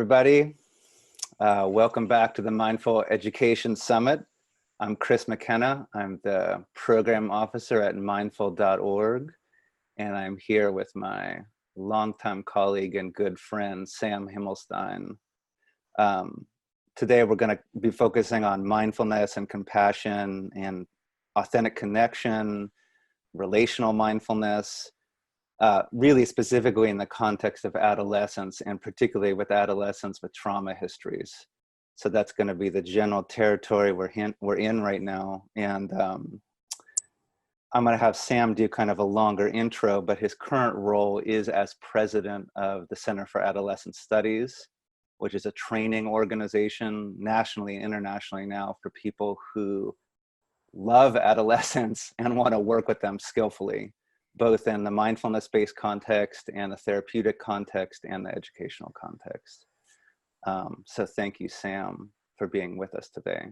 everybody. Welcome back to the Mindful Education Summit. I'm Chris McKenna. I'm the program officer at mindful.org, and I'm here with my longtime colleague and good friend, Sam Himelstein. Today, we're going to be focusing on mindfulness and compassion and authentic connection, relational mindfulness, really specifically in the context of adolescents, and particularly with adolescents with trauma histories. So that's going to be the general territory we're in right now. And I'm going to have Sam do kind of a longer intro, but his current role is as president of the Center for Adolescent Studies, which is a training organization nationally and internationally now for people who love adolescents and want to work with them skillfully, both in the mindfulness-based context and the therapeutic context and the educational context. So thank you, Sam, for being with us today.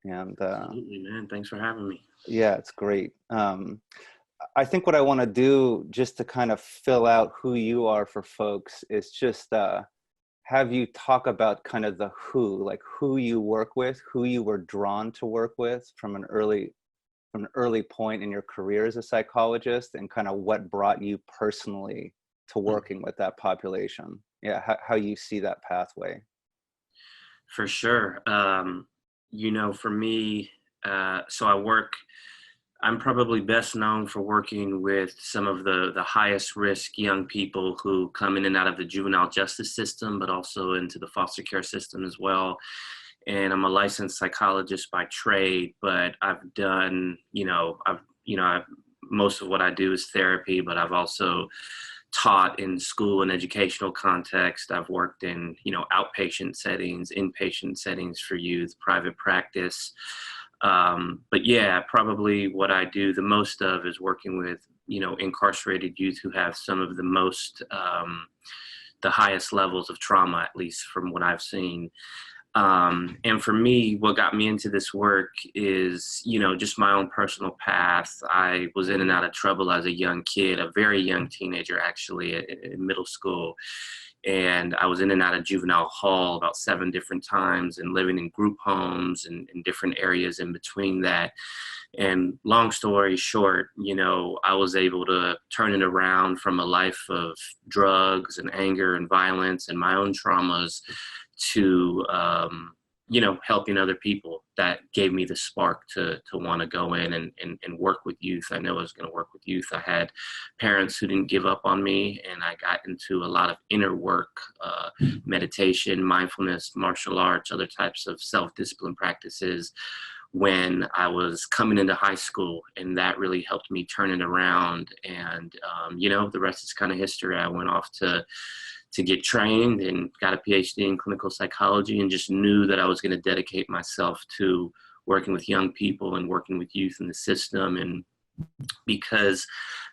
And absolutely, man. Thanks for having me. Yeah, it's great. I think what I want to do, just to kind of fill out who you are for folks, is just have you talk about kind of the who, like who you work with, who you were drawn to work with from an early point in your career as a psychologist, and kind of what brought you personally to working with that population. Yeah, how you see that pathway. For sure. For me, I'm probably best known for working with some of the highest risk young people who come in and out of the juvenile justice system, but also into the foster care system as well. And I'm a licensed psychologist by trade, but I've done, most of what I do is therapy, but I've also taught in school and educational context. I've worked in, outpatient settings, inpatient settings for youth, private practice. But yeah, probably what I do the most of is working with, incarcerated youth who have some of the most, the highest levels of trauma, at least from what I've seen. And for me, what got me into this work is, just my own personal path. I was in and out of trouble as a young kid, a very young teenager, actually, in middle school. And I was in and out of juvenile hall about 7 different times, and living in group homes and in different areas in between that. And long story short, I was able to turn it around from a life of drugs and anger and violence and my own traumas to, helping other people. That gave me the spark to want to go in and work with youth. I know I was going to work with youth. I had parents who didn't give up on me, and I got into a lot of inner work, meditation, mindfulness, martial arts, other types of self-discipline practices when I was coming into high school, and that really helped me turn it around. And, the rest is kind of history. I went off to get trained and got a PhD in clinical psychology, and just knew that I was going to dedicate myself to working with young people and working with youth in the system. And because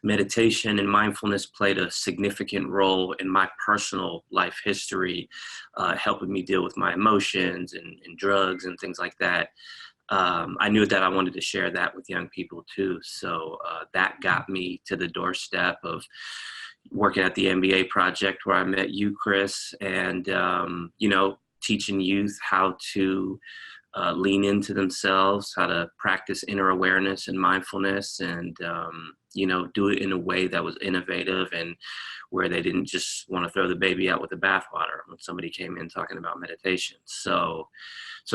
meditation and mindfulness played a significant role in my personal life history, helping me deal with my emotions and drugs and things like that, I knew that I wanted to share that with young people too. So that got me to the doorstep of working at the MBA project, where I met you, Chris, and, teaching youth how to lean into themselves, how to practice inner awareness and mindfulness, and, do it in a way that was innovative and where they didn't just want to throw the baby out with the bathwater when somebody came in talking about meditation. So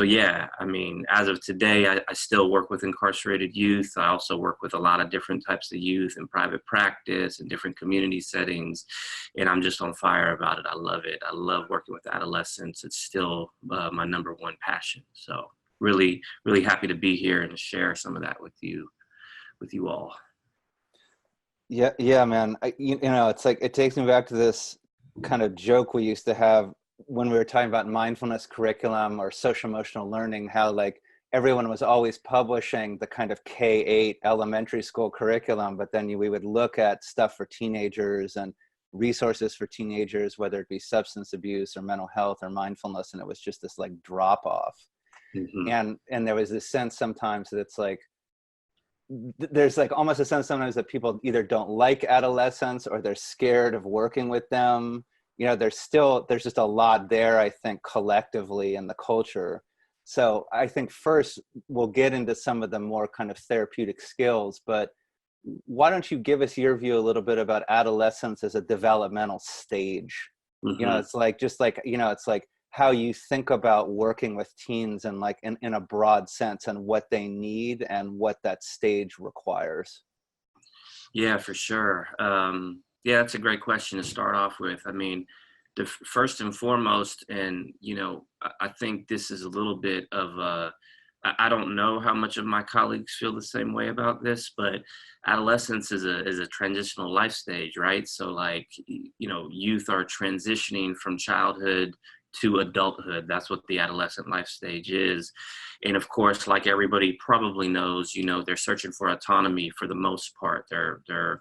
yeah, I mean, as of today, I still work with incarcerated youth. I also work with a lot of different types of youth in private practice and different community settings. And I'm just on fire about it. I love it. I love working with adolescents. It's still my number one passion. So really, really happy to be here and share some of that with you all. Yeah, man. It's like, it takes me back to this kind of joke we used to have when we were talking about mindfulness curriculum or social emotional learning, how like everyone was always publishing the kind of K-8 elementary school curriculum, but then we would look at stuff for teenagers and resources for teenagers, whether it be substance abuse or mental health or mindfulness, and it was just this like drop off. Mm-hmm. And there was this sense sometimes that it's like, there's like almost a sense sometimes that people either don't like adolescents or they're scared of working with them. there's just a lot there, I think, collectively in the culture. So I think first we'll get into some of the more kind of therapeutic skills, but why don't you give us your view a little bit about adolescence as a developmental stage? Mm-hmm. It's like, it's like how you think about working with teens and like in a broad sense, and what they need and what that stage requires. Yeah, for sure. Yeah, that's a great question to start off with. I mean, the first and foremost, and I think this is a little bit of a, I don't know how much of my colleagues feel the same way about this, but adolescence is a transitional life stage, right? So like, youth are transitioning from childhood to adulthood. That's what the adolescent life stage is. And of course, like everybody probably knows, they're searching for autonomy for the most part. They're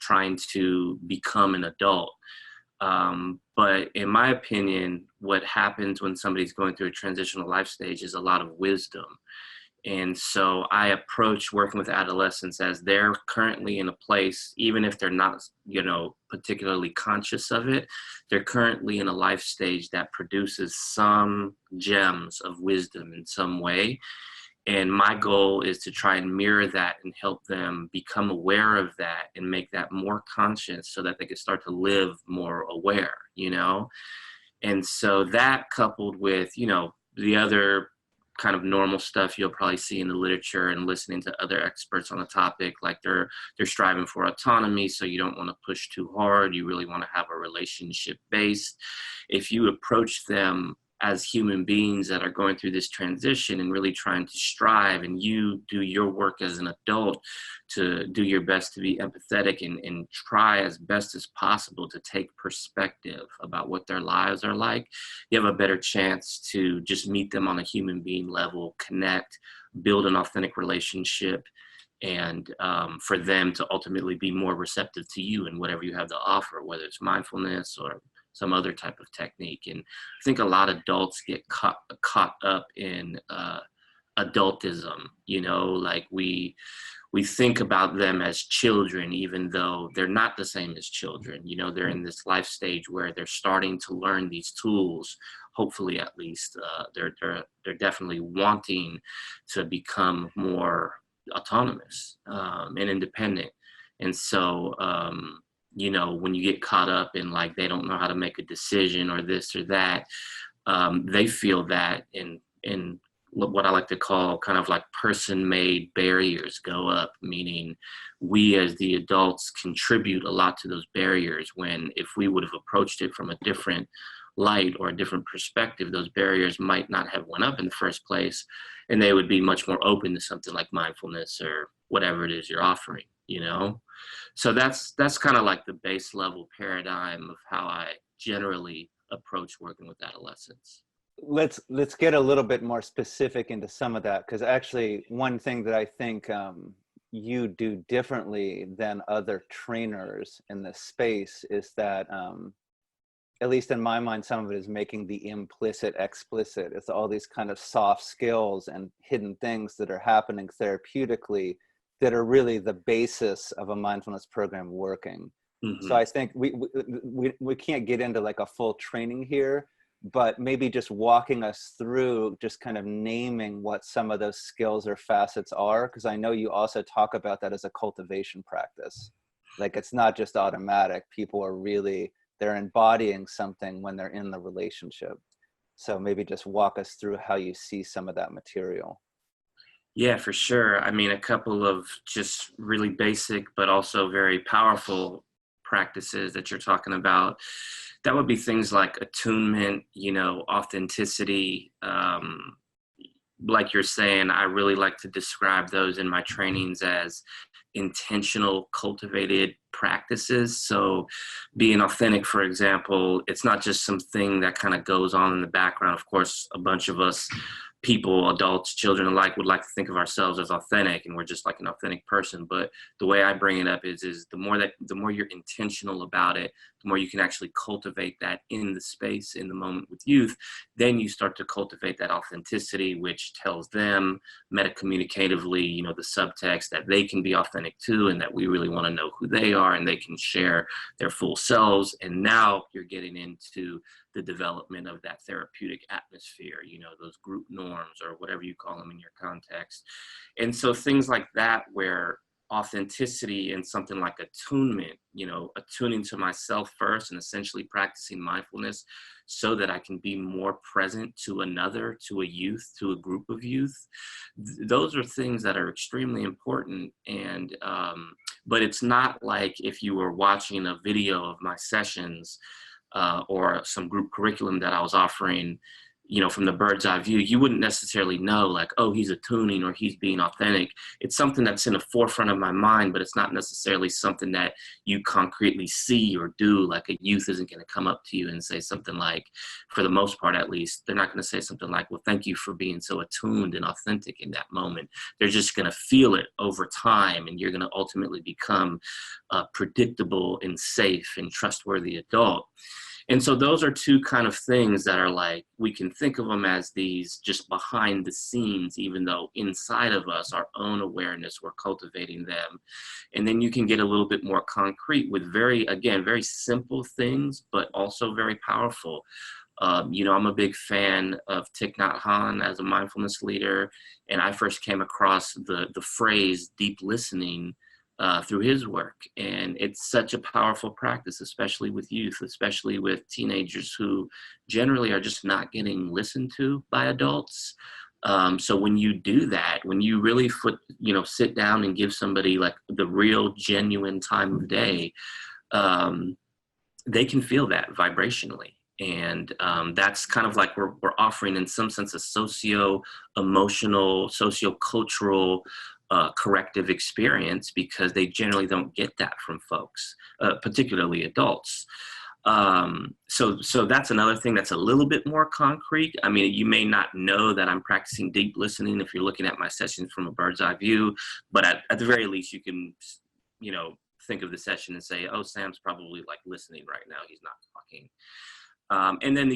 trying to become an adult. But in my opinion, what happens when somebody's going through a transitional life stage is a lot of wisdom. And so I approach working with adolescents as they're currently in a place, even if they're not, particularly conscious of it, they're currently in a life stage that produces some gems of wisdom in some way. And my goal is to try and mirror that and help them become aware of that and make that more conscious so that they can start to live more aware. And so that coupled with, the other kind of normal stuff you'll probably see in the literature and listening to other experts on the topic, like they're striving for autonomy. So you don't want to push too hard. You really want to have a relationship based. If you approach them as human beings that are going through this transition and really trying to strive, and you do your work as an adult to do your best to be empathetic and try as best as possible to take perspective about what their lives are like, you have a better chance to just meet them on a human being level, connect, build an authentic relationship, and for them to ultimately be more receptive to you and whatever you have to offer, whether it's mindfulness or some other type of technique. And I think a lot of adults get caught up in adultism, like we think about them as children, even though they're not the same as children. They're in this life stage where they're starting to learn these tools, hopefully at least. They're definitely wanting to become more autonomous and independent. And so, when you get caught up in like, they don't know how to make a decision or this or that, they feel that in what I like to call kind of like person-made barriers go up, meaning we as the adults contribute a lot to those barriers, when if we would have approached it from a different light or a different perspective, those barriers might not have went up in the first place, and they would be much more open to something like mindfulness or whatever it is you're offering. So that's kind of like the base level paradigm of how I generally approach working with adolescents. Let's get a little bit more specific into some of that, because actually one thing that I think you do differently than other trainers in this space is that, at least in my mind, some of it is making the implicit explicit. It's all these kind of soft skills and hidden things that are happening therapeutically that are really the basis of a mindfulness program working. Mm-hmm. So I think we can't get into like a full training here, but maybe just walking us through, just kind of naming what some of those skills or facets are, because I know you also talk about that as a cultivation practice. Like, it's not just automatic. People are really, they're embodying something when they're in the relationship. So maybe just walk us through how you see some of that material. Yeah, for sure. I mean, a couple of just really basic, but also very powerful practices that you're talking about, that would be things like attunement, authenticity. Like you're saying, I really like to describe those in my trainings as intentional, cultivated practices. So being authentic, for example, it's not just something that kind of goes on in the background. Of course, a bunch of us people, adults, children alike, would like to think of ourselves as authentic, and we're just like an authentic person. But the way I bring it up is the more you're intentional about it, the more you can actually cultivate that in the space, in the moment with youth. Then you start to cultivate that authenticity, which tells them metacommunicatively, you know, the subtext that they can be authentic too, and that we really want to know who they are, and they can share their full selves. And now you're getting into the development of that therapeutic atmosphere, you know, those group norms or whatever you call them in your context. And so things like that, where authenticity and something like attunement, you know, attuning to myself first and essentially practicing mindfulness so that I can be more present to another, to a youth, to a group of youth. Those are things that are extremely important. And, but it's not like if you were watching a video of my sessions or some group curriculum that I was offering, you know, from the bird's eye view, you wouldn't necessarily know like, oh, he's attuning or he's being authentic. It's something that's in the forefront of my mind, but it's not necessarily something that you concretely see or do. Like a youth isn't going to come up to you and say something like, for the most part at least, they're not going to say something like, well, thank you for being so attuned and authentic in that moment. They're just going to feel it over time, and you're going to ultimately become a predictable and safe and trustworthy adult. And so those are two kind of things that are like, we can think of them as these just behind the scenes, even though inside of us, our own awareness, we're cultivating them. And then you can get a little bit more concrete with very simple things, but also very powerful. You know, I'm a big fan of Thich Nhat Hanh as a mindfulness leader. And I first came across the phrase deep listening through his work. And it's such a powerful practice, especially with youth, especially with teenagers who generally are just not getting listened to by adults. So when you do that, when you really sit down and give somebody like the real genuine time of day, they can feel that vibrationally. And that's kind of like we're offering in some sense a socio-emotional, socio-cultural corrective experience, because they generally don't get that from folks, particularly adults. So that's another thing that's a little bit more concrete. I mean, you may not know that I'm practicing deep listening if you're looking at my sessions from a bird's eye view, but at the very least, you can, you know, think of the session and say, oh, Sam's probably like listening right now. He's not talking. And then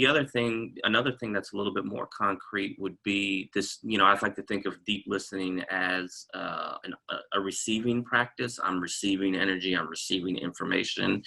another thing that's a little bit more concrete would be this, you know, I'd like to think of deep listening as a receiving practice. I'm receiving energy, I'm receiving information.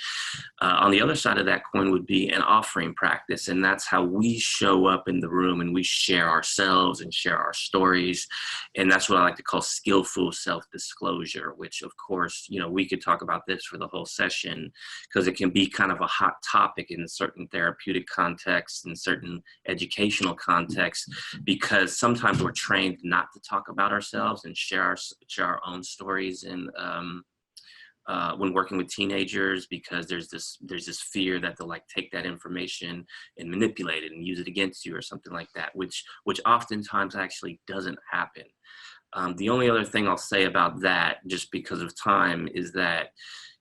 On the other side of that coin would be an offering practice. And that's how we show up in the room and we share ourselves and share our stories. And that's what I like to call skillful self-disclosure, which of course, you know, we could talk about this for the whole session because it can be kind of a hot topic in certain therapeutic contexts and certain educational contexts, because sometimes we're trained not to talk about ourselves and share our own stories. And when working with teenagers, because there's this fear that they'll like take that information and manipulate it and use it against you or something like that, which oftentimes actually doesn't happen. The only other thing I'll say about that, just because of time, is that,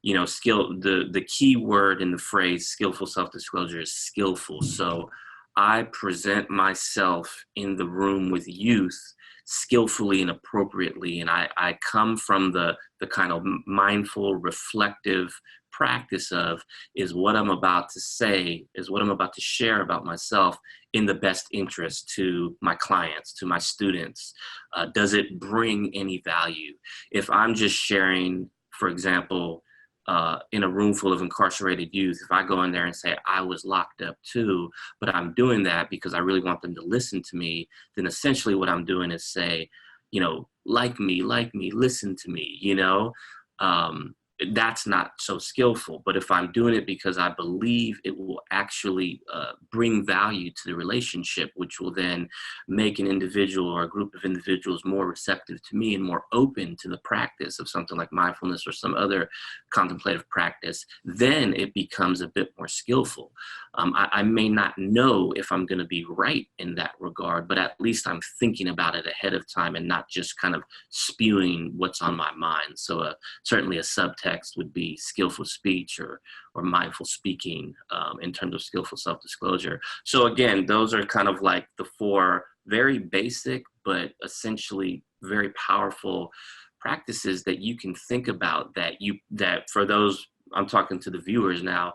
you know, the key word in the phrase skillful self-disclosure is skillful. So I present myself in the room with youth skillfully and appropriately. And I come from the kind of mindful, reflective practice of, is what I'm about to say, is what I'm about to share about myself in the best interest to my clients, to my students? Does it bring any value? If I'm just sharing, for example, in a room full of incarcerated youth, if I go in there and say I was locked up too, but I'm doing that because I really want them to listen to me, then essentially what I'm doing is say, you know, like me, listen to me, you know. That's not so skillful. But if I'm doing it because I believe it will actually bring value to the relationship, which will then make an individual or a group of individuals more receptive to me and more open to the practice of something like mindfulness or some other contemplative practice, then it becomes a bit more skillful. I may not know if I'm going to be right in that regard, but at least I'm thinking about it ahead of time and not just kind of spewing what's on my mind. So certainly a subtext would be skillful speech or mindful speaking in terms of skillful self-disclosure. So again, those are kind of like the four very basic, but essentially very powerful practices that you can think about, that for those, I'm talking to the viewers now,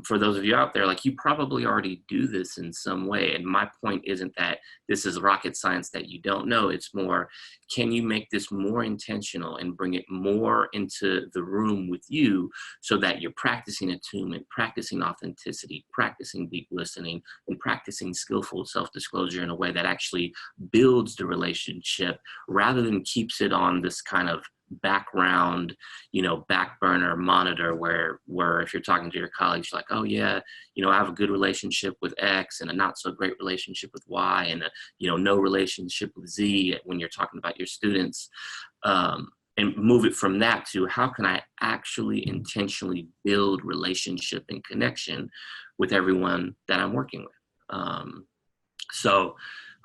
for those of you out there, like, you probably already do this in some way. And my point isn't that this is rocket science that you don't know. It's more, can you make this more intentional and bring it more into the room with you, so that you're practicing attunement, practicing authenticity, practicing deep listening, and practicing skillful self-disclosure in a way that actually builds the relationship, rather than keeps it on this kind of background, back burner monitor, where if you're talking to your colleagues, you're like, oh yeah, I have a good relationship with X and a not so great relationship with Y, and a no relationship with Z, when you're talking about your students. And move it from that to, how can I actually intentionally build relationship and connection with everyone that I'm working with. So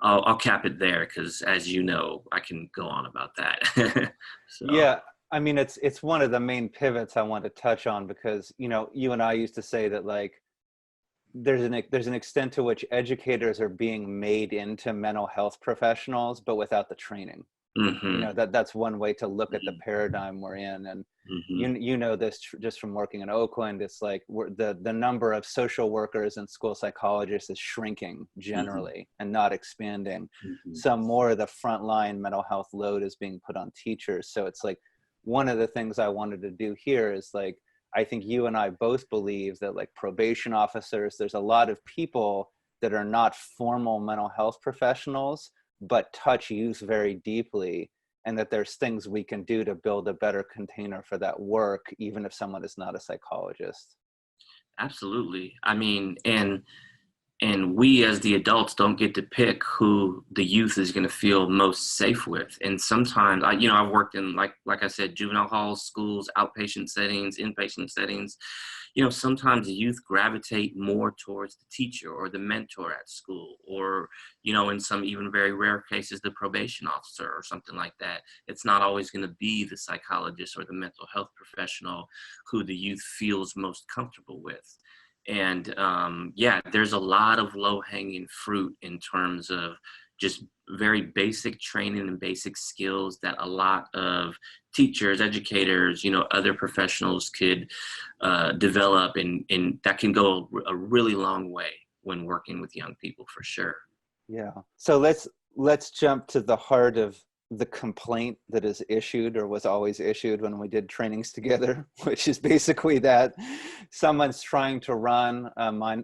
I'll cap it there, because, as you know, I can go on about that. So. Yeah, I mean, it's one of the main pivots I want to touch on, because you and I used to say that, like, there's an extent to which educators are being made into mental health professionals, but without the training. Mm-hmm. That's one way to look at the paradigm we're in. And Mm-hmm. you know this just from working in Oakland. It's like the number of social workers and school psychologists is shrinking generally, and not expanding. Mm-hmm. So more of the frontline mental health load is being put on teachers. So it's like, one of the things I wanted to do here is, like, I think you and I both believe that, like, probation officers, there's a lot of people that are not formal mental health professionals, but touch youth very deeply, and that there's things we can do to build a better container for that work, even if someone is not a psychologist. Absolutely. I mean, and we as the adults don't get to pick who the youth is going to feel most safe with. And sometimes I've worked in, like I said, juvenile halls, schools, outpatient settings, inpatient settings. Sometimes the youth gravitate more towards the teacher or the mentor at school, or, in some even very rare cases, the probation officer or something like that. It's not always going to be the psychologist or the mental health professional who the youth feels most comfortable with. And there's a lot of low-hanging fruit in terms of just very basic training and basic skills that a lot of teachers, educators, other professionals could develop, and that can go a really long way when working with young people, for sure. Yeah. So let's jump to the heart of the complaint that is issued, or was always issued when we did trainings together, which is basically that someone's trying to run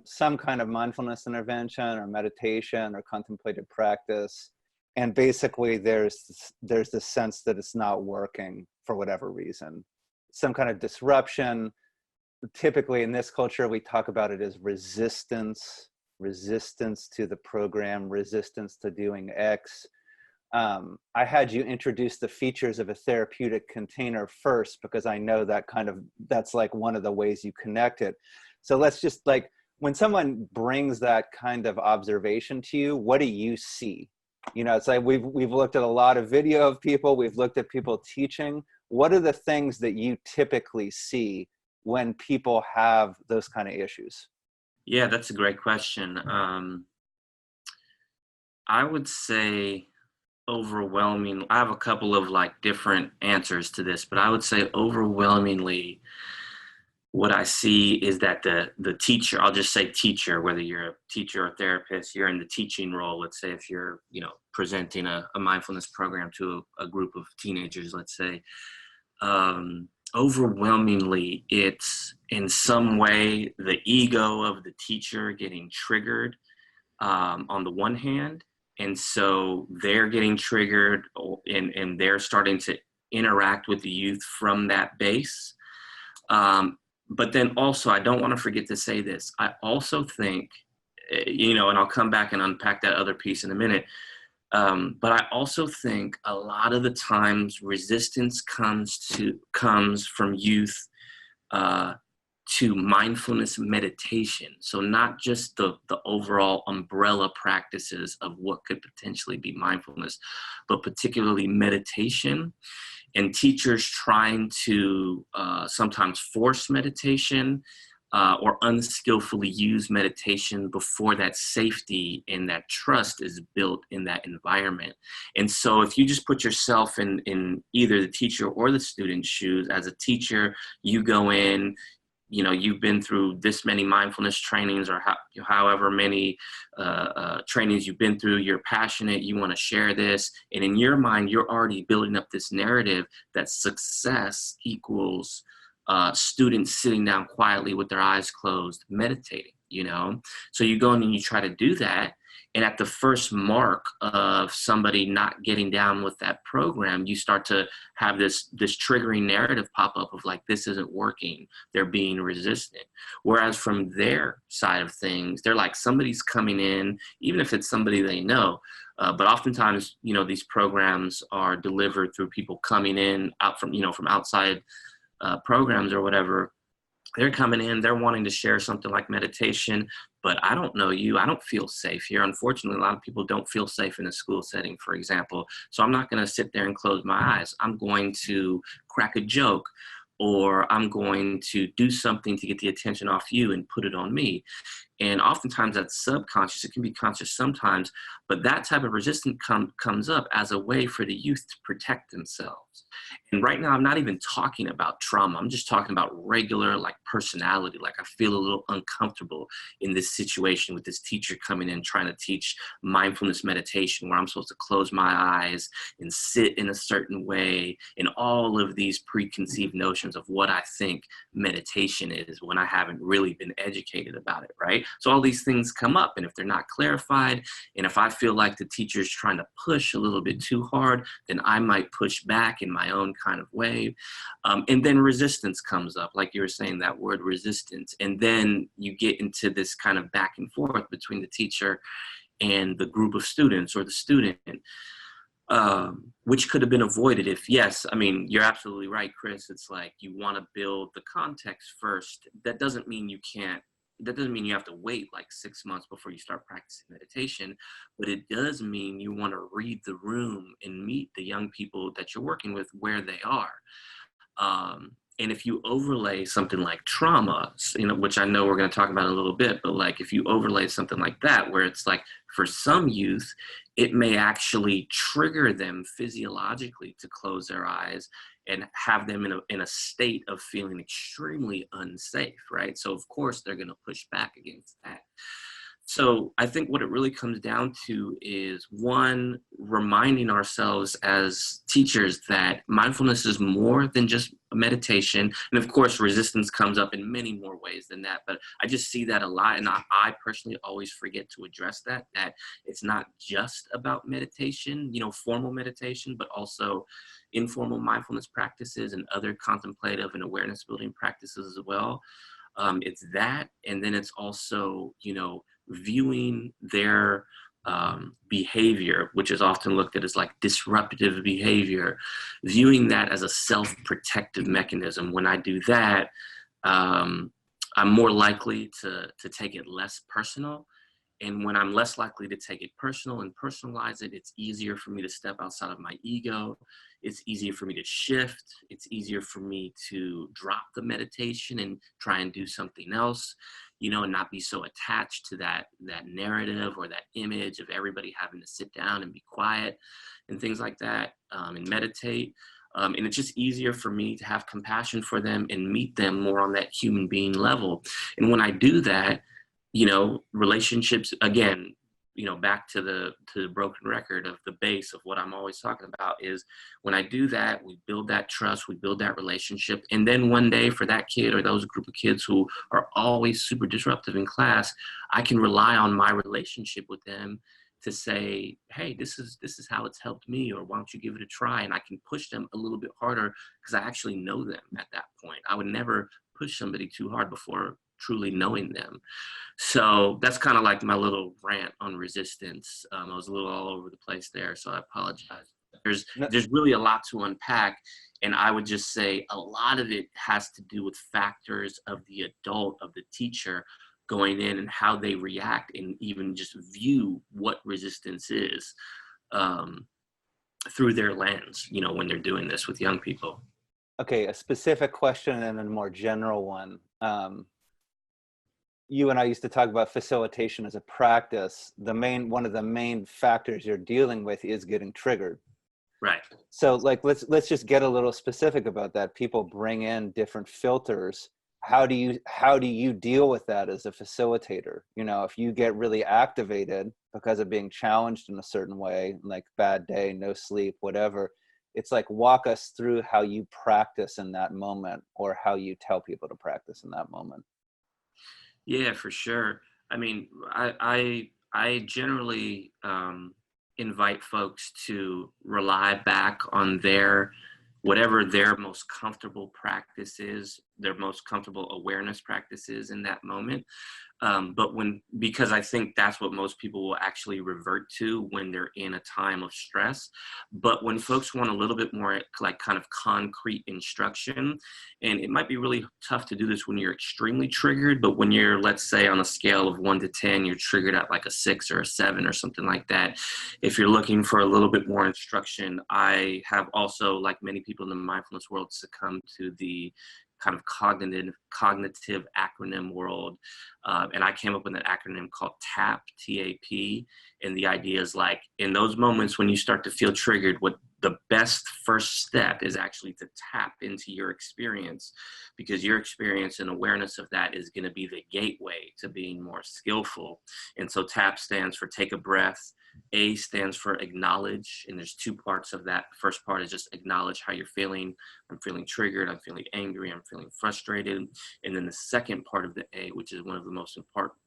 some kind of mindfulness intervention or meditation or contemplative practice, and basically there's this sense that it's not working for whatever reason, some kind of disruption. Typically in this culture, we talk about it as resistance to the program, resistance to doing X. I had you introduce the features of a therapeutic container first, because I know that's like one of the ways you connect it. So let's just, like, when someone brings that kind of observation to you, what do you see? It's like we've looked at a lot of video of people, we've looked at people teaching. What are the things that you typically see when people have those kind of issues? Yeah, that's a great question. I would say overwhelming. I have a couple of different answers to this, but I would say overwhelmingly what I see is that the teacher, I'll just say teacher, whether you're a teacher or therapist, you're in the teaching role. Let's say if you're, presenting a mindfulness program to a group of teenagers, let's say, overwhelmingly it's in some way the ego of the teacher getting triggered, on the one hand. And so they're getting triggered, and they're starting to interact with the youth from that base. But then also, I don't want to forget to say this. I also think, and I'll come back and unpack that other piece in a minute. But I also think a lot of the times resistance comes from youth to mindfulness meditation. So not just the overall umbrella practices of what could potentially be mindfulness, but particularly meditation, and teachers trying to sometimes force meditation, or unskillfully use meditation before that safety and that trust is built in that environment. And so if you just put yourself in either the teacher or the student's shoes, as a teacher, you go in, you've been through this many mindfulness trainings, or however many trainings you've been through, you're passionate, you want to share this. And in your mind, you're already building up this narrative that success equals students sitting down quietly with their eyes closed, meditating, So you go in and you try to do that. And at the first mark of somebody not getting down with that program, you start to have this triggering narrative pop up of like, this isn't working. They're being resistant. Whereas from their side of things, they're like, somebody's coming in, even if it's somebody they know. But oftentimes, these programs are delivered through people coming in out from outside programs or whatever. They're coming in, they're wanting to share something like meditation, but I don't know you, I don't feel safe here. Unfortunately, a lot of people don't feel safe in a school setting, for example. So I'm not going to sit there and close my eyes. I'm going to crack a joke, or I'm going to do something to get the attention off you and put it on me. And oftentimes that's subconscious. It can be conscious sometimes, but that type of resistance comes up as a way for the youth to protect themselves. And right now, I'm not even talking about trauma. I'm just talking about regular, like, personality. Like, I feel a little uncomfortable in this situation with this teacher coming in trying to teach mindfulness meditation, where I'm supposed to close my eyes and sit in a certain way, and all of these preconceived notions of what I think meditation is when I haven't really been educated about it, right? So all these things come up, and if they're not clarified, and if I feel like the teacher's trying to push a little bit too hard, then I might push back in my own kind of way. And then resistance comes up, like you were saying, that word resistance. And then you get into this kind of back and forth between the teacher and the group of students, or the student, which could have been avoided if, yes, I mean, you're absolutely right, Chris. It's like, you want to build the context first. That doesn't mean you have to wait like 6 months before you start practicing meditation, but it does mean you want to read the room and meet the young people that you're working with where they are. And if you overlay something like trauma, which I know we're going to talk about in a little bit, but like, if you overlay something like that, where it's like, for some youth, it may actually trigger them physiologically to close their eyes and have them in a state of feeling extremely unsafe, right? So of course they're going to push back against that. So I think what it really comes down to is, one, reminding ourselves as teachers that mindfulness is more than just meditation. And of course, resistance comes up in many more ways than that. But I just see that a lot. And I personally always forget to address that it's not just about meditation, formal meditation, but also informal mindfulness practices and other contemplative and awareness building practices as well. It's that. And then it's also, viewing their behavior, which is often looked at as like disruptive behavior, viewing that as a self-protective mechanism. When I do that, I'm more likely to take it less personal. And when I'm less likely to take it personal and personalize it, it's easier for me to step outside of my ego. It's easier for me to shift. It's easier for me to drop the meditation and try and do something else, and not be so attached to that narrative or that image of everybody having to sit down and be quiet and things like that, and meditate. And it's just easier for me to have compassion for them and meet them more on that human being level. And when I do that, relationships, again, back to the broken record of the base of what I'm always talking about, is when I do that, we build that trust, we build that relationship. And then one day, for that kid or those group of kids who are always super disruptive in class, I can rely on my relationship with them to say, hey, this is how it's helped me, or why don't you give it a try? And I can push them a little bit harder because I actually know them at that point. I would never push somebody too hard before truly knowing them. So that's kind of like my little rant on resistance. I was a little all over the place there, so I apologize. There's really a lot to unpack, and I would just say a lot of it has to do with factors of the adult, of the teacher going in, and how they react and even just view what resistance is through their lens, when they're doing this with young people. Okay, a specific question and then a more general one. you and I used to talk about facilitation as a practice. One of the main factors you're dealing with is getting triggered. Right. So like, let's just get a little specific about that. People bring in different filters. How do you deal with that as a facilitator? You know, if you get really activated because of being challenged in a certain way, like bad day, no sleep, whatever, it's like, walk us through how you practice in that moment, or how you tell people to practice in that moment. Yeah, for sure. I mean, I generally invite folks to rely back on their whatever their most comfortable practice is, their most comfortable awareness practices in that moment. But because I think that's what most people will actually revert to when they're in a time of stress. But when folks want a little bit more like kind of concrete instruction, and it might be really tough to do this when you're extremely triggered, but when you're, let's say on a scale of 1 to 10, you're triggered at like a 6 or a 7 or something like that. If you're looking for a little bit more instruction, I have also, like many people in the mindfulness world, succumbed to the kind of cognitive acronym world. And I came up with an acronym called TAP, T-A-P. And the idea is like, in those moments when you start to feel triggered, what the best first step is actually to tap into your experience, because your experience and awareness of that is going to be the gateway to being more skillful. And so TAP stands for take a breath. A stands for acknowledge, and there's 2 parts of that. The first part is just acknowledge how you're feeling. I'm feeling triggered, I'm feeling angry, I'm feeling frustrated. And then the second part of the A, which is one of the most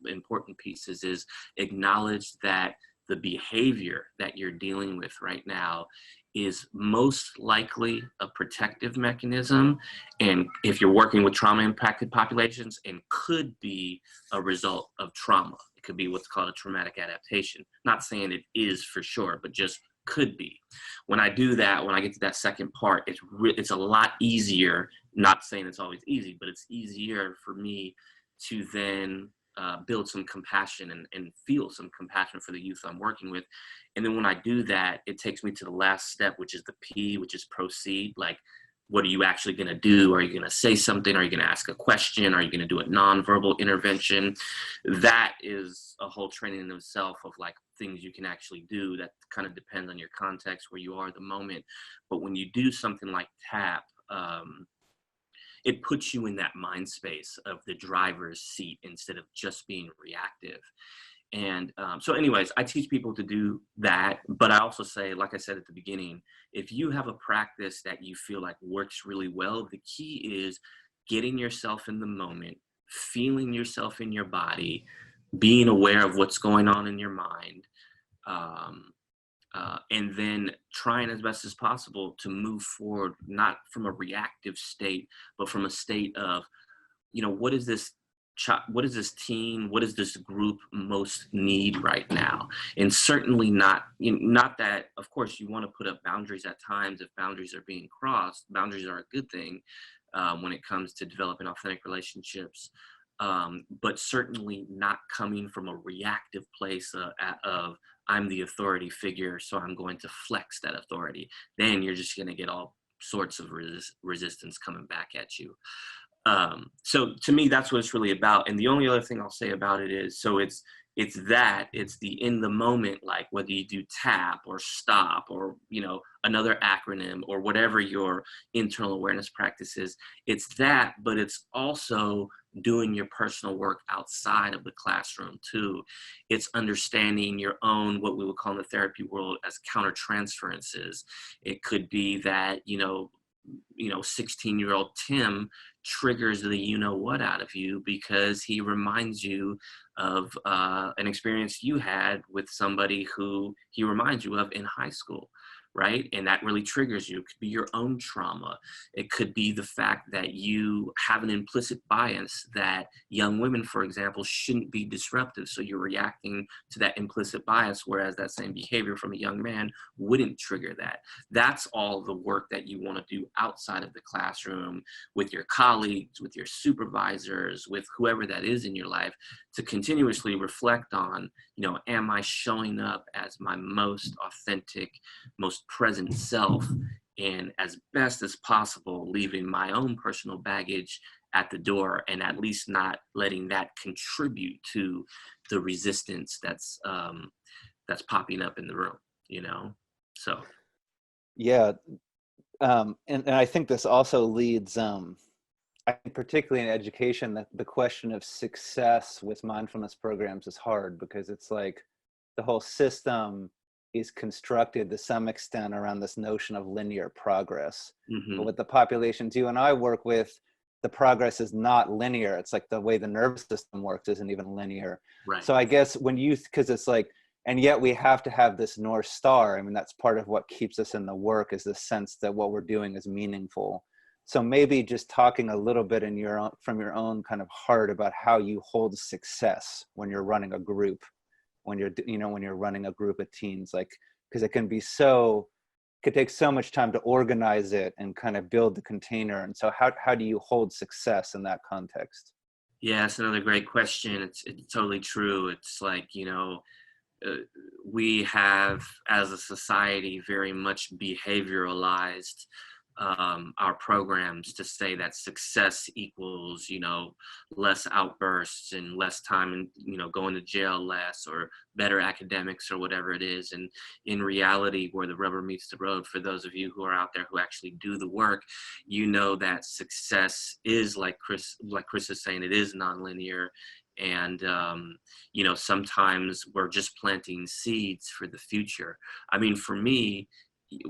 important pieces, is acknowledge that the behavior that you're dealing with right now is most likely a protective mechanism. And if you're working with trauma impacted populations, and could be a result of trauma. It could be what's called a traumatic adaptation. Not saying it is for sure, but just could be. When I do that, when I get to that second part, it's a lot easier, not saying it's always easy, but it's easier for me to then build some compassion and feel some compassion for the youth I'm working with. And then when I do that, it takes me to the last step, which is the P, which is proceed. Like, what are you actually going to do? Are you going to say something? Are you going to ask a question? Are you going to do a nonverbal intervention? That is a whole training in itself of like things you can actually do. That kind of depends on your context, where you are at the moment. But when you do something like TAP, it puts you in that mind space of the driver's seat instead of just being reactive. And so anyways, I teach people to do that. But I also say, like I said at the beginning, if you have a practice that you feel like works really well, the key is getting yourself in the moment, feeling yourself in your body, being aware of what's going on in your mind, um, and then trying as best as possible to move forward, not from a reactive state, but from a state of, what is this what does this team, what does this group most need right now? And certainly not that, of course, you want to put up boundaries at times. If boundaries are being crossed, boundaries are a good thing when it comes to developing authentic relationships. But certainly not coming from a reactive place of I'm the authority figure, so I'm going to flex that authority. Then you're just going to get all sorts of resistance coming back at you. So to me, that's what it's really about. And the only other thing I'll say about it is, so it's the in the moment, like whether you do TAP or STOP or, another acronym or whatever your internal awareness practice is, it's that, but it's also doing your personal work outside of the classroom too. It's understanding your own, what we would call in the therapy world as countertransferences. It could be that, 16-year-old Tim triggers the what out of you because he reminds you of an experience you had with somebody who he reminds you of in high school, right? And that really triggers you. It could be your own trauma. It could be the fact that you have an implicit bias that young women, for example, shouldn't be disruptive. So you're reacting to that implicit bias, whereas that same behavior from a young man wouldn't trigger that. That's all the work that you want to do outside of the classroom with your colleagues, with your supervisors, with whoever that is in your life, to continuously reflect on, am I showing up as my most authentic, most present self, and as best as possible leaving my own personal baggage at the door, and at least not letting that contribute to the resistance that's popping up in the room, you know? So. Yeah. And I think this also leads, I think particularly in education, that the question of success with mindfulness programs is hard, because it's like the whole system is constructed to some extent around this notion of linear progress. But Hmm. with the populations you and I work with, the progress is not linear. It's like the way the nervous system works isn't even linear. Right. So I guess when you, because it's like, and yet we have to have this North Star. I mean, that's part of what keeps us in the work, is the sense that what we're doing is meaningful. So maybe just talking a little bit in your own, from your own kind of heart, about how you hold success when you're running a group, when you're, you know, when you're running a group of teens, like, because it can be so, could take so much time to organize it and kind of build the container. And so how do you hold success in that context? Yeah, that's another great question. It's totally true. It's like, uh, we have, as a society, very much behavioralized our programs to say that success equals, less outbursts and less time, and going to jail less, or better academics, or whatever it is. And in reality, where the rubber meets the road, for those of you who are out there who actually do the work, that success is, like Chris is saying, it is nonlinear. And sometimes we're just planting seeds for the future. I mean, for me,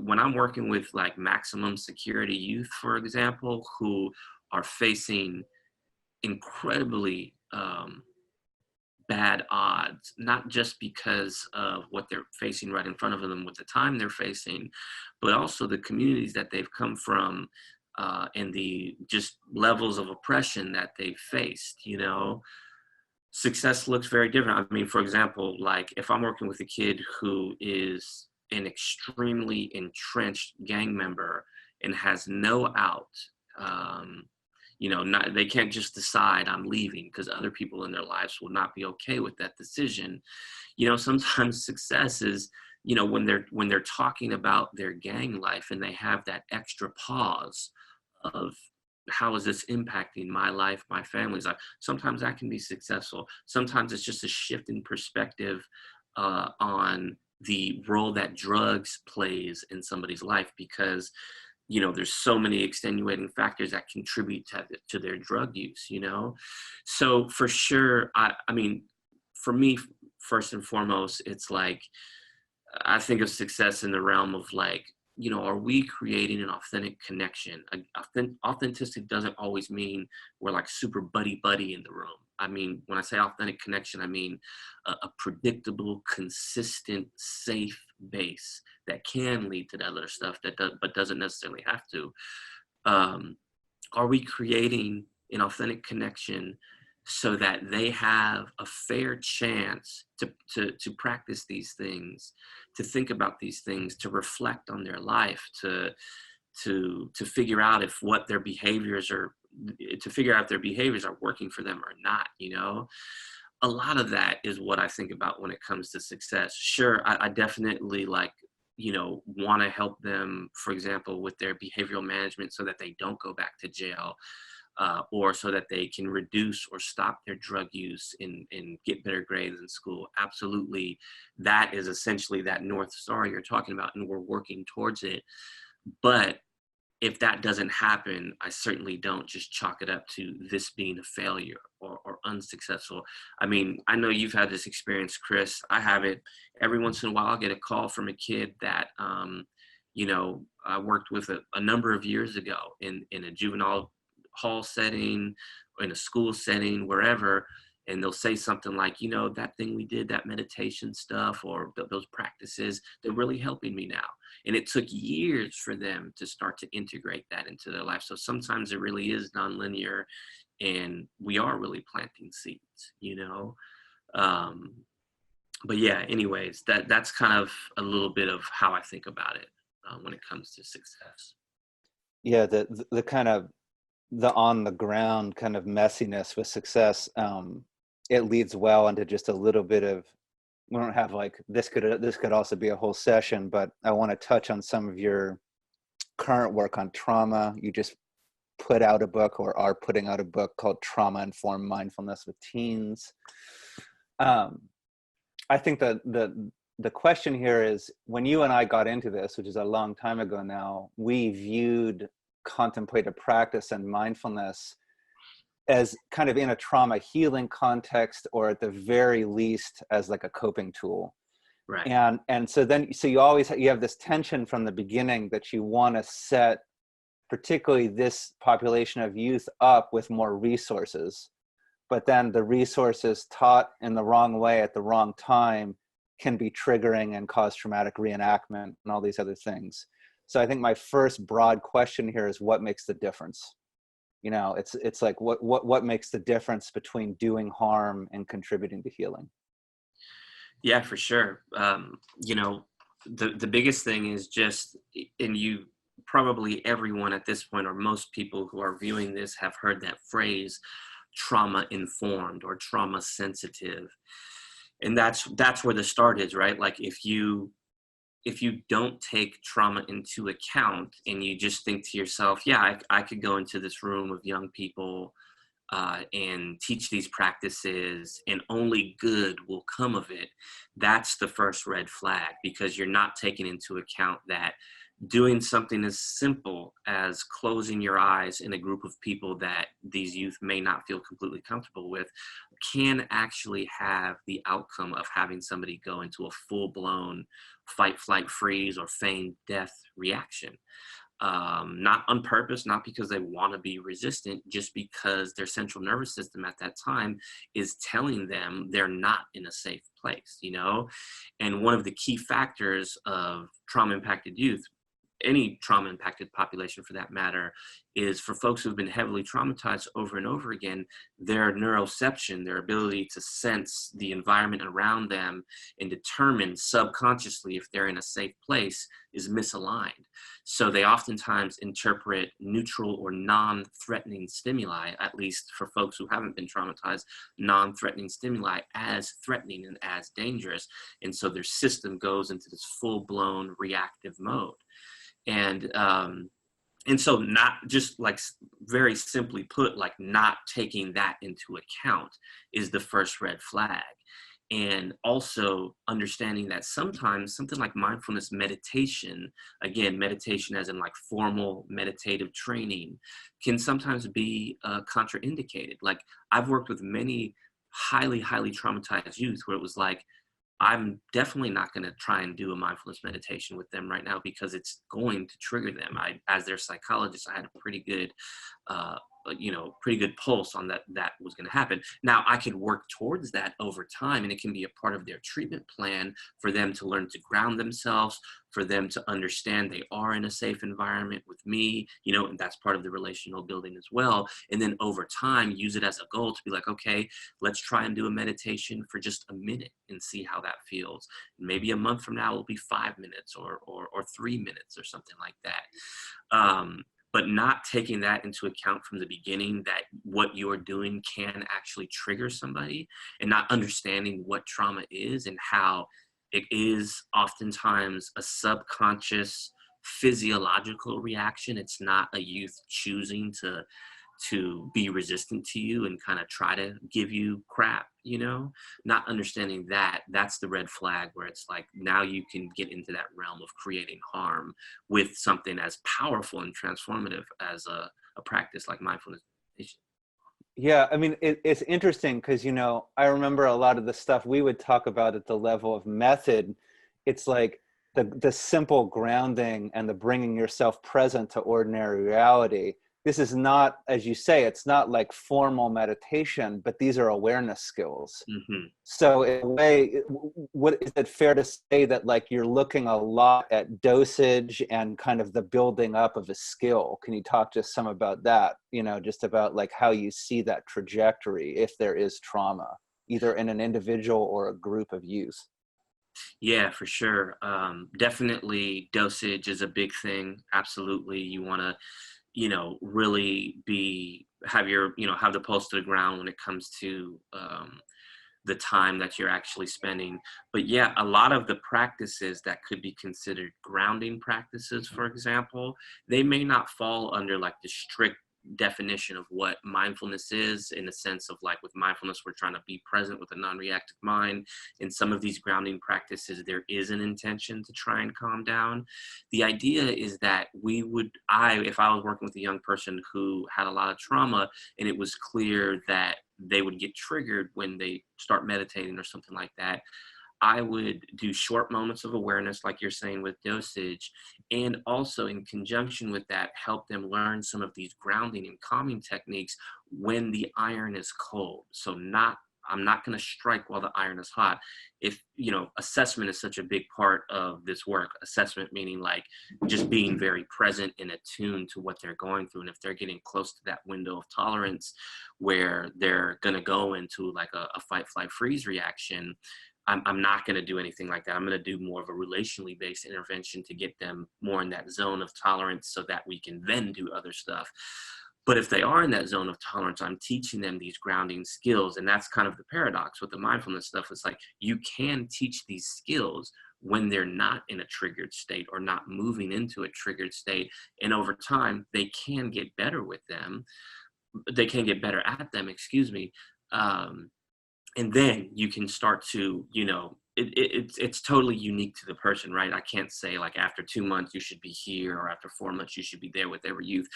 when I'm working with like maximum security youth, for example, who are facing incredibly bad odds, not just because of what they're facing right in front of them with the time they're facing, but also the communities that they've come from, and the just levels of oppression that they've faced, success looks very different. I mean, for example, like if I'm working with a kid who is an extremely entrenched gang member and has no out, um, not, they can't just decide I'm leaving, because other people in their lives will not be okay with that decision. Sometimes success is, when they're talking about their gang life, and they have that extra pause of, how is this impacting my life, my family's life? Sometimes that can be successful. Sometimes it's just a shift in perspective on the role that drugs plays in somebody's life, because there's so many extenuating factors that contribute to their drug use. So for sure, I mean, for me, first and foremost, it's like, I think of success in the realm of like, are we creating an authentic connection? Authenticity doesn't always mean we're like super buddy buddy in the room. I mean, when I say authentic connection, I mean a predictable, consistent, safe base that can lead to that other stuff, but doesn't necessarily have to. Um, are we creating an authentic connection so that they have a fair chance to practice these things, to think about these things, to reflect on their life, to figure out if what their behaviors are, to figure out if their behaviors are working for them or not? A lot of that is what I think about when it comes to success. Sure, I definitely like, want to help them, for example, with their behavioral management, so that they don't go back to jail, or so that they can reduce or stop their drug use and get better grades in school. Absolutely. That is essentially that North Star you're talking about, and we're working towards it. But if that doesn't happen, I certainly don't just chalk it up to this being a failure or unsuccessful. I mean, I know you've had this experience, Chris. I have it. Every once in a while, I'll get a call from a kid that, I worked with a number of years ago in a juvenile hall setting, or in a school setting, wherever. And they'll say something like, that thing we did, that meditation stuff, or those practices, they're really helping me now. And it took years for them to start to integrate that into their life. So sometimes it really is nonlinear, and we are really planting seeds. Um, but yeah, anyways, that's kind of a little bit of how I think about it when it comes to success. Yeah, the kind of the on the ground kind of messiness with success, it leads well into just a little bit of, we don't have like, this could also be a whole session, but I want to touch on some of your current work on trauma. You just put out a book or are putting out a book called Trauma Informed Mindfulness with Teens. I think that the question here is, when you and I got into this, which is a long time ago now, we viewed contemplative practice and mindfulness as kind of in a trauma healing context, or at the very least as like a coping tool. Right. And so you always you have this tension from the beginning that you want to set particularly this population of youth up with more resources, but then the resources taught in the wrong way at the wrong time can be triggering and cause traumatic reenactment and all these other things. So I think my first broad question here is, what makes the difference? You know, it's like what makes the difference between doing harm and contributing to healing? Yeah, for sure. You know, the biggest thing is just, and you probably everyone at this point, or most people who are viewing this, have heard that phrase, trauma informed or trauma sensitive. And that's where the start is, right? Like if you don't take trauma into account and you just think to yourself, yeah, I could go into this room of young people and teach these practices and only good will come of it, that's the first red flag, because you're not taking into account that doing something as simple as closing your eyes in a group of people that these youth may not feel completely comfortable with can actually have the outcome of having somebody go into a full-blown fight, flight, freeze, or feigned death reaction. Not on purpose, not because they want to be resistant, just because their central nervous system at that time is telling them they're not in a safe place, you know? And one of the key factors of trauma-impacted youth, any trauma impacted population for that matter, is for folks who've been heavily traumatized over and over again, their neuroception, their ability to sense the environment around them and determine subconsciously if they're in a safe place, is misaligned. So they oftentimes interpret neutral or non-threatening stimuli, at least for folks who haven't been traumatized, non-threatening stimuli as threatening and as dangerous. And so their system goes into this full-blown reactive mode. And so, not just, like, very simply put, like, not taking that into account is the first red flag. And also understanding that sometimes something like mindfulness meditation, again, meditation as in like formal meditative training, can sometimes be contraindicated. Like, I've worked with many highly traumatized youth where it was like, I'm definitely not going to try and do a mindfulness meditation with them right now because it's going to trigger them. As their psychologist, I had a pretty good, pretty good pulse on that was going to happen. Now, I could work towards that over time, and it can be a part of their treatment plan for them to learn to ground themselves, for them to understand they are in a safe environment with me, and that's part of the relational building as well. And then over time, use it as a goal to be like, okay, let's try and do a meditation for just a minute and see how that feels. Maybe a month from now will be 5 minutes or 3 minutes or something like that. But not taking that into account from the beginning, that what you're doing can actually trigger somebody, and not understanding what trauma is and how it is oftentimes a subconscious physiological reaction. It's not a youth choosing to be resistant to you and kind of try to give you crap, not understanding that's the red flag, where it's like, now you can get into that realm of creating harm with something as powerful and transformative as a practice like mindfulness meditation. Yeah, I mean, it's interesting because, I remember a lot of the stuff we would talk about at the level of method. It's like the simple grounding and the bringing yourself present to ordinary reality. This is not, as you say, it's not like formal meditation, but these are awareness skills. Mm-hmm. So in a way, is it fair to say that, like, you're looking a lot at dosage and kind of the building up of a skill? Can you talk just some about that, just about like how you see that trajectory if there is trauma, either in an individual or a group of youth? Yeah, for sure. Definitely dosage is a big thing. Absolutely. You want to, really have the pulse to the ground when it comes to the time that you're actually spending. But yeah, a lot of the practices that could be considered grounding practices, for example, they may not fall under like the strict definition of what mindfulness is, in the sense of like with mindfulness, we're trying to be present with a non-reactive mind. In some of these grounding practices, there is an intention to try and calm down. The idea is that if I was working with a young person who had a lot of trauma and it was clear that they would get triggered when they start meditating or something like that, I would do short moments of awareness, like you're saying with dosage, and also in conjunction with that, help them learn some of these grounding and calming techniques when the iron is cold. So I'm not going to strike while the iron is hot. If, assessment is such a big part of this work, assessment meaning like just being very present and attuned to what they're going through. And if they're getting close to that window of tolerance where they're going to go into like a fight, flight, freeze reaction, I'm not going to do anything like that. I'm going to do more of a relationally based intervention to get them more in that zone of tolerance so that we can then do other stuff. But if they are in that zone of tolerance, I'm teaching them these grounding skills. And that's kind of the paradox with the mindfulness stuff. It's like you can teach these skills when they're not in a triggered state or not moving into a triggered state. And over time, they can get better with them. They can get better at them, excuse me. And then you can start to, it's totally unique to the person, right? I can't say like after 2 months you should be here or after 4 months you should be there with every youth.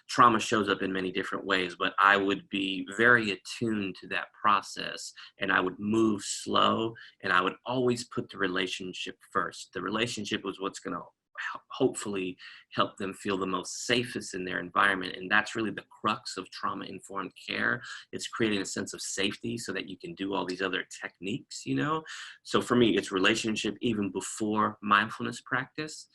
Trauma shows up in many different ways, but I would be very attuned to that process, and I would move slow, and I would always put the relationship first. The relationship was what's going to hopefully help them feel the most safest in their environment. And that's really the crux of trauma-informed care. It's creating a sense of safety so that you can do all these other techniques, So for me, it's relationship even before mindfulness practice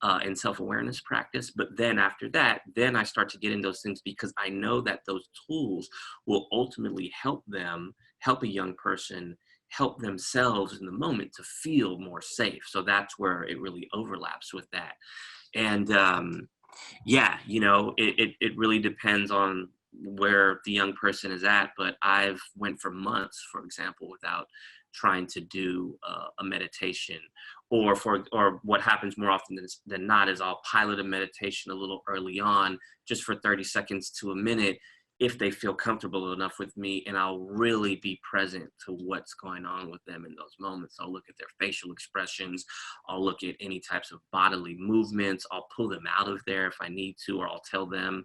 and self-awareness practice. But then after that, then I start to get in those things because I know that those tools will ultimately help a young person help themselves in the moment to feel more safe. So that's where it really overlaps with that. And it really depends on where the young person is at. But I've went for months, for example, without trying to do a meditation, or what happens more often than not is I'll pilot a meditation a little early on, just for 30 seconds to a minute, if they feel comfortable enough with me, and I'll really be present to what's going on with them in those moments. I'll look at their facial expressions. I'll look at any types of bodily movements. I'll pull them out of there if I need to, or I'll tell them,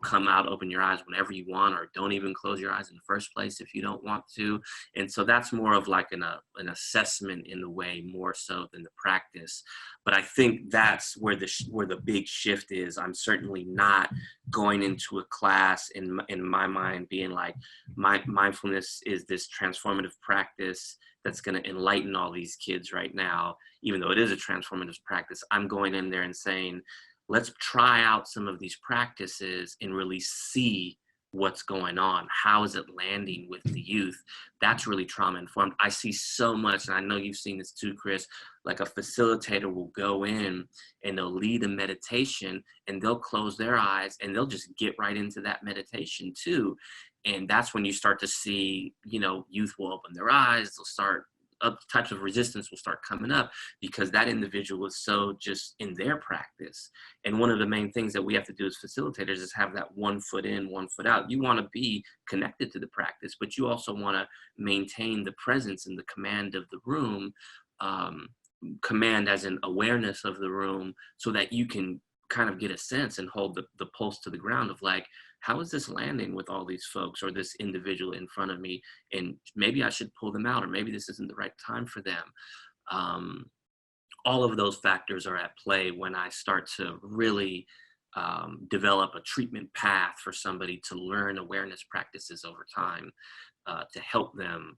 come out, open your eyes whenever you want, or don't even close your eyes in the first place if you don't want to. And so that's more of like an assessment in the way, more so than the practice. But I think that's where the big shift is. I'm certainly not going into a class in my mind being like, mindfulness is this transformative practice that's going to enlighten all these kids right now. Even though it is a transformative practice, I'm going in there and saying, let's try out some of these practices and really see what's going on. How is it landing with the youth? That's really trauma informed. I see so much, and I know you've seen this too, Chris, like a facilitator will go in and they'll lead a meditation and they'll close their eyes and they'll just get right into that meditation too. And that's when you start to see, youth will open their eyes, they'll start, types of resistance will start coming up because that individual is so just in their practice. And one of the main things that we have to do as facilitators is have that 1 foot in, 1 foot out. You want to be connected to the practice, but you also want to maintain the presence and the command of the room, command as an awareness of the room, so that you can kind of get a sense and hold the pulse to the ground of like, how is this landing with all these folks or this individual in front of me? And maybe I should pull them out, or maybe this isn't the right time for them. All of those factors are at play when I start to really develop a treatment path for somebody to learn awareness practices over time to help them,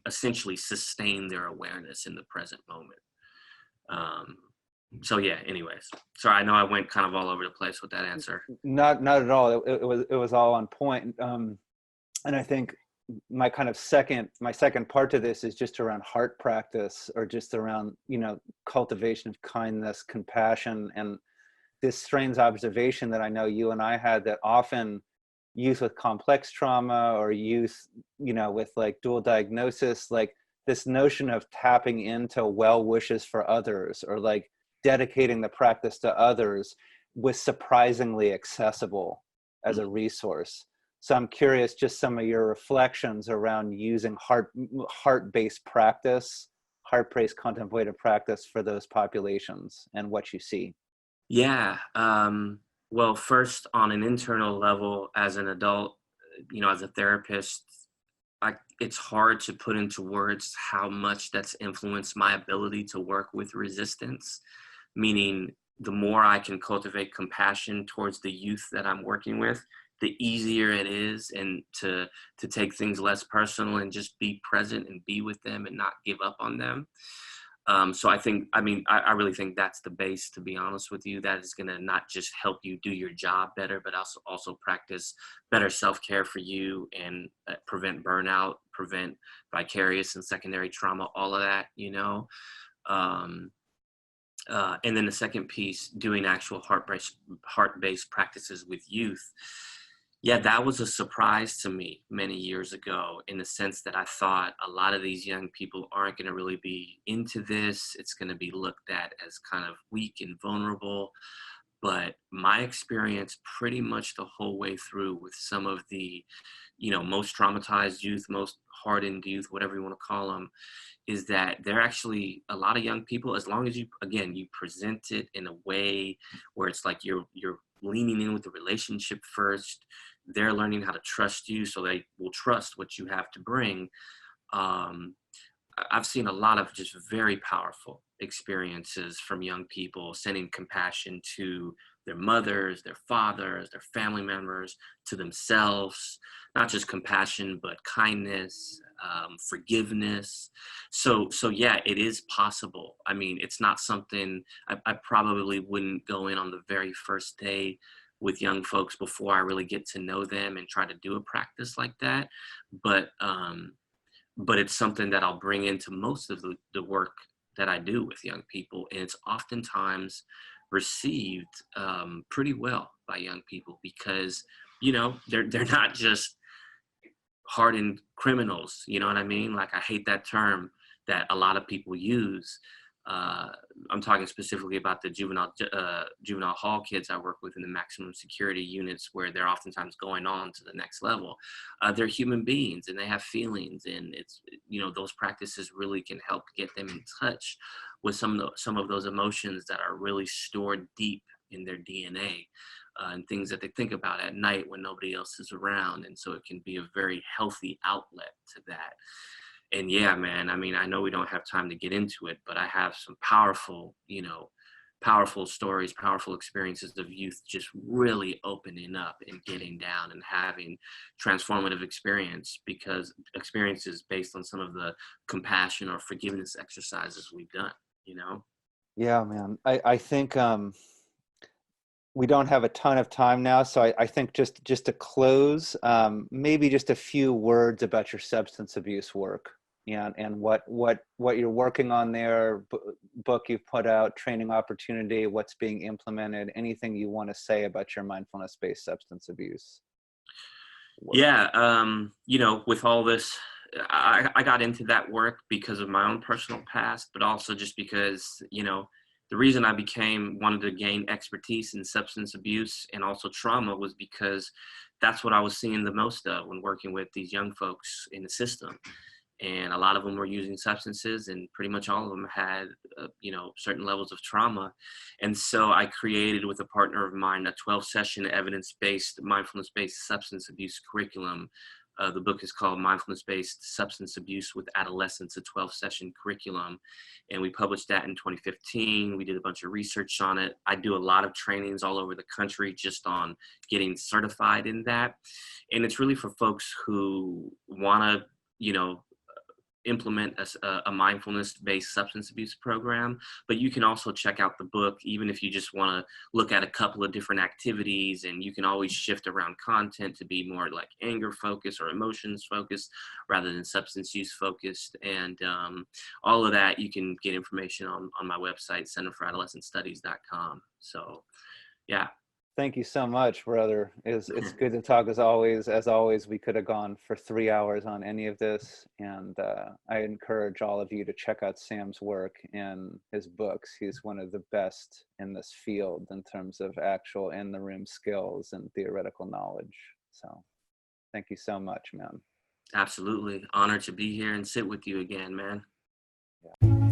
essentially sustain their awareness in the present moment. So yeah, anyways, sorry, I know I went kind of all over the place with that answer. Not at all. It was all on point. And I think my second part to this is just around heart practice, or just around, cultivation of kindness, compassion, and this strange observation that I know you and I had, that often youth with complex trauma, or youth, with like dual diagnosis, like this notion of tapping into well wishes for others, or like dedicating the practice to others, was surprisingly accessible as a resource. So I'm curious, just some of your reflections around using heart-based practice, heart-based contemplative practice for those populations and what you see. Yeah. Well, first, on an internal level, as an adult, as a therapist, it's hard to put into words how much that's influenced my ability to work with resistance. Meaning, the more I can cultivate compassion towards the youth that I'm working with, the easier it is, and to take things less personal and just be present and be with them and not give up on them. So I really think that's the base, to be honest with you. That is going to not just help you do your job better, but also practice better self-care for you, and prevent burnout, prevent vicarious and secondary trauma, all of that, Um, and then the second piece, doing actual heart-based practices with youth. Yeah, that was a surprise to me many years ago, in the sense that I thought a lot of these young people aren't going to really be into this. It's going to be looked at as kind of weak and vulnerable. But my experience pretty much the whole way through with some of the, most traumatized youth, most hardened youth, whatever you want to call them, is that they're actually a lot of young people, as long as you present it in a way where it's like you're leaning in with the relationship first. They're learning how to trust you, so they will trust what you have to bring. um, I've seen a lot of just very powerful experiences from young people, sending compassion to their mothers, their fathers, their family members, to themselves. Not just compassion, but kindness, forgiveness. So yeah, it is possible. I mean, it's not something I probably wouldn't go in on the very first day with young folks before I really get to know them and try to do a practice like that. But but it's something that I'll bring into most of the work that I do with young people. And it's oftentimes received pretty well by young people, because, they're not just hardened criminals. You know what I mean? Like, I hate that term that a lot of people use. Uh, I'm talking specifically about the juvenile hall kids I work with in the maximum security units, where they're oftentimes going on to the next level. They're human beings, and they have feelings, and those practices really can help get them in touch with some of those emotions that are really stored deep in their DNA. And things that they think about at night when nobody else is around. And so it can be a very healthy outlet to that. And yeah, man, I mean, I know we don't have time to get into it, but I have some powerful stories, powerful experiences of youth just really opening up and getting down and having transformative experiences based on some of the compassion or forgiveness exercises we've done. Yeah, man. I think we don't have a ton of time now, so I think just to close, maybe just a few words about your substance abuse work, and what you're working on there, book you've put out, training opportunity, what's being implemented, anything you want to say about your mindfulness-based substance abuse work. Yeah, with all this, I got into that work because of my own personal past, but also just because, the reason I wanted to gain expertise in substance abuse and also trauma was because that's what I was seeing the most of when working with these young folks in the system. And a lot of them were using substances, and pretty much all of them had, certain levels of trauma. And so I created, with a partner of mine, a 12-session evidence-based, mindfulness-based substance abuse curriculum. The book is called Mindfulness-Based Substance Abuse with Adolescents, a 12-session curriculum. And we published that in 2015. We did a bunch of research on it. I do a lot of trainings all over the country just on getting certified in that. And it's really for folks who want to, implement a mindfulness-based substance abuse program. But you can also check out the book, even if you just want to look at a couple of different activities, and you can always shift around content to be more like anger focused or emotions focused rather than substance use focused. And all of that, you can get information on my website, centerforadolescentstudies.com. So yeah. Thank you so much, brother. It's good to talk as always. As always, we could have gone for 3 hours on any of this, and I encourage all of you to check out Sam's work and his books. He's one of the best in this field in terms of actual in-the-room skills and theoretical knowledge. So, thank you so much, man. Absolutely. Honored to be here and sit with you again, man. Yeah.